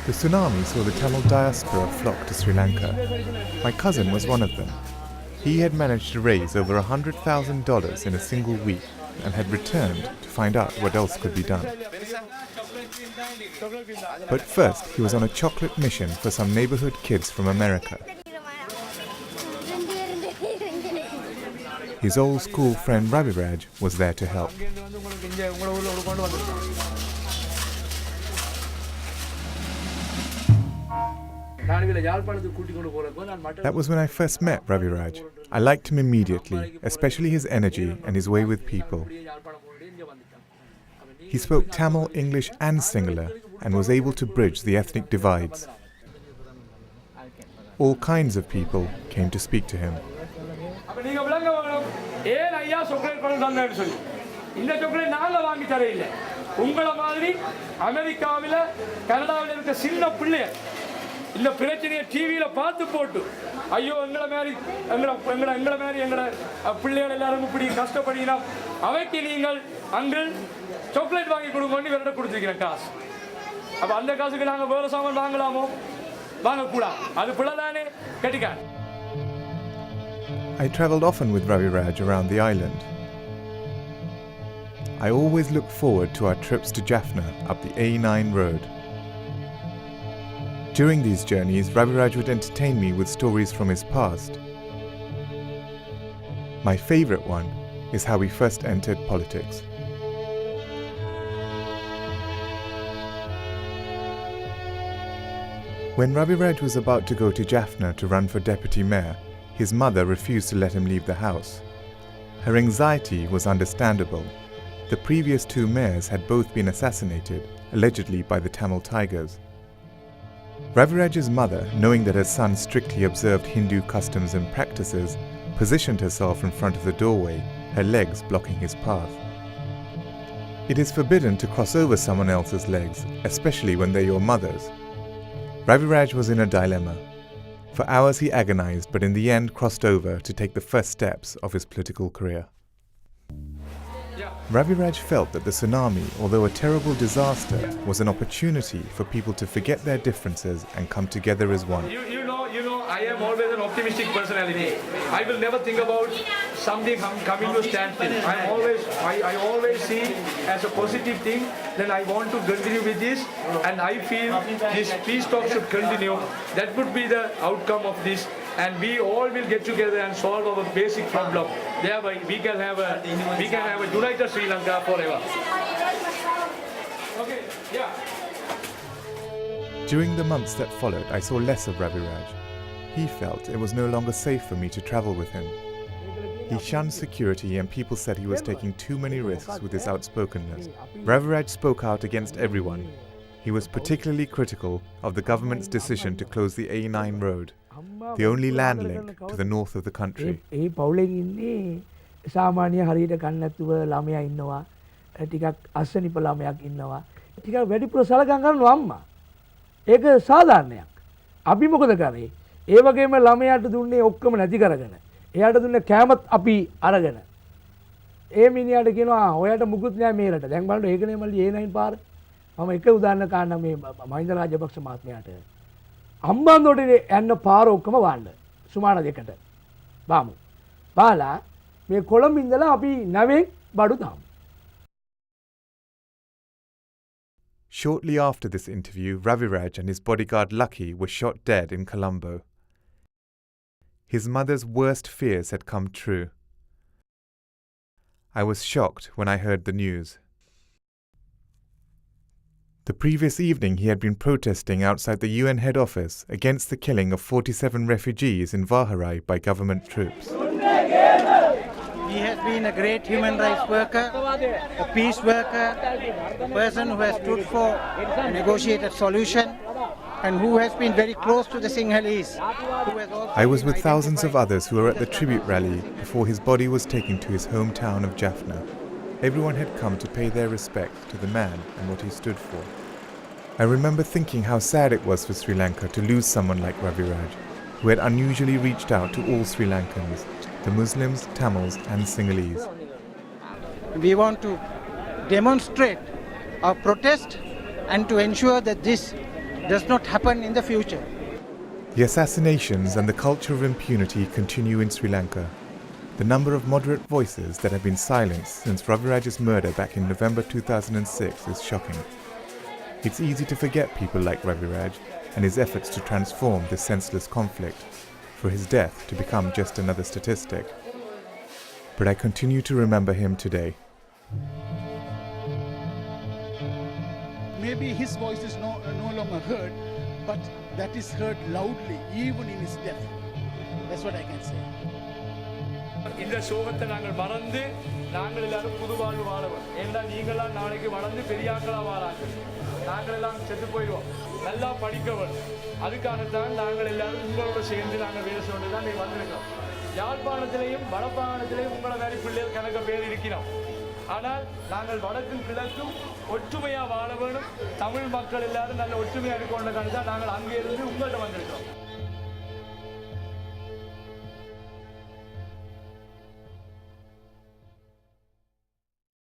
The tsunami saw the Tamil diaspora flock to Sri Lanka. My cousin was one of them. He had managed to raise over $100,000 in a single week and had returned to find out what else could be done. But first, he was on a chocolate mission for some neighborhood kids from America. His old school friend Raviraj was there to help. That was when I first met Raviraj. I liked him immediately, especially his energy and his way with people. He spoke Tamil, English and Sinhala and was able to bridge the ethnic divides. All kinds of people came to speak to him. இந்த பிரச்சனையை டிவியில பார்த்து போட்டு ஐயோ எங்களை மாதிரி எங்களை பிள்ளைகள் எல்லாரும் இப்படி கஷ்டப்படுகிறோம் அவைக்கு நீங்கள் அங்கிள் சாக்லேட் வாங்கி கொடுங்கன்னு இவர்கிட்ட கொடுத்துருக்கிறேன் காசு அப்ப அந்த காசுக்கு நாங்கள் வேற சாமான் வாங்கலாமோ வாங்கக்கூடாது அது பிள்ளைதானே கட்டிக்க. I travelled often with Raviraj around the island. I always looked forward to our trips to Jaffna up the A9 road. During these journeys, Raviraj would entertain me with stories from his past. My favourite one is how we first entered politics. When Raviraj was about to go to Jaffna to run for deputy mayor, his mother refused to let him leave the house. Her anxiety was understandable. The previous two mayors had both been assassinated, allegedly by the Tamil Tigers. Raviraj's mother, knowing that her son strictly observed Hindu customs and practices, positioned herself in front of the doorway, her legs blocking his path. It is forbidden to cross over someone else's legs, especially when they're your mother's. Raviraj was in a dilemma. For hours he agonized, but in the end crossed over to take the first steps of his political career. Raviraj felt that the tsunami, although a terrible disaster, was an opportunity for people to forget their differences and come together as one. You know, I am always an optimistic personality. I will never think about something coming to standstill. I always see as a positive thing. Then I want to continue with this, and I feel this peace talk should continue. That would be the outcome of this. And we all will get together and solve our basic problem. Thereby, we can have a united Sri Lanka forever. Okay, yeah. During the months that followed, I saw less of Raviraj. He felt it was no longer safe for me to travel with him. He shunned security and people said he was taking too many risks with his outspokenness. Raviraj spoke out against everyone. He was particularly critical of the government's decision to close the A9 road, the only land link to the north of the country. සාමාන්‍ය හරියට කන්න නැතුව ළමයා ඉන්නවා ටිකක් අස්සනිප ළමයක් ඉන්නවා ටිකක් වැඩිපුර සලකම් කරනවා අම්මා ඒක සාධාරණයක් අපි මොකද කරේ ඒ වගේම ළමයාට දුන්නේ ඔක්කොම නැති කරගෙන එයාට දුන්නේ කෑමත් අපි අරගෙන ඒ මිනිහාට කියනවා ඔයාට මුකුත් නෑ මේ රට දැන් බලන්න ඒකනේ මල්ලි A9 පාර මම එක උදාහරණ කාන්න මේ මහින්ද රාජපක්ෂ මහත්මයාට අම්බන්තොටේ යන්න පාර ඔක්කොම වන්න සුමාන දෙකට බාමු බාලා මේ කොළඹ ඉඳලා අපි නැවෙන් බඩු දාමු. Shortly after this interview, Raviraj and his bodyguard Lucky were shot dead in Colombo. His mother's worst fears had come true. I was shocked when I heard the news. The previous evening he had been protesting outside the UN head office against the killing of 47 refugees in Vaharai by government troops. He has been a great human rights worker, a peace worker, a person who has stood for a negotiated solution and who has been very close to the Sinhalese. I was with thousands of others who were at the tribute rally before his body was taken to his hometown of Jaffna. Everyone had come to pay their respect to the man and what he stood for. I remember thinking how sad it was for Sri Lanka to lose someone like Raviraj, who had unusually reached out to all Sri Lankans, the Muslims, Tamils and Sinhalese. We want to demonstrate our protest and to ensure that this does not happen in the future. The assassinations and the culture of impunity continue in Sri Lanka. The number of moderate voices that have been silenced since Raviraj's murder back in November 2006 is shocking. It's easy to forget people like Raviraj and his efforts to transform this senseless conflict, for his death to become just another statistic. But I continue to remember him today. Maybe his voice is no longer heard, but that is heard loudly, even in his death. That's what I can say. இந்த சோகத்தை நாங்கள் மறந்து நாங்கள் எல்லாரும் புது வாழ்வு வாழவோம். ஏன்னா நீங்களாம் நாளைக்கு வளர்ந்து பெரியாக்களா வாழாங்க. நாங்கள் எல்லாம் செத்து போயிடுவோம். நல்லா படிக்கவர். அதுக்காகத்தான் நாங்கள் எல்லாரும் உங்களோட சேர்ந்து நாங்கள் வேலை செய்து தான் நீங்க வந்திருக்கோம். யாழ்ப்பாணத்திலேயும் வடபாணத்திலேயும் உங்களை மாதிரி பிள்ளைகள் கணக்க பேர் இருக்கிறோம். ஆனால் நாங்கள் வடக்கும் கிழக்கும் ஒற்றுமையாக வாழ வேணும். தமிழ் மக்கள் எல்லாரும் நல்ல ஒற்றுமையாக இருக்கணும்னு தான் நாங்கள் அங்கே இருந்து உங்கள்கிட்ட வந்திருக்கோம்.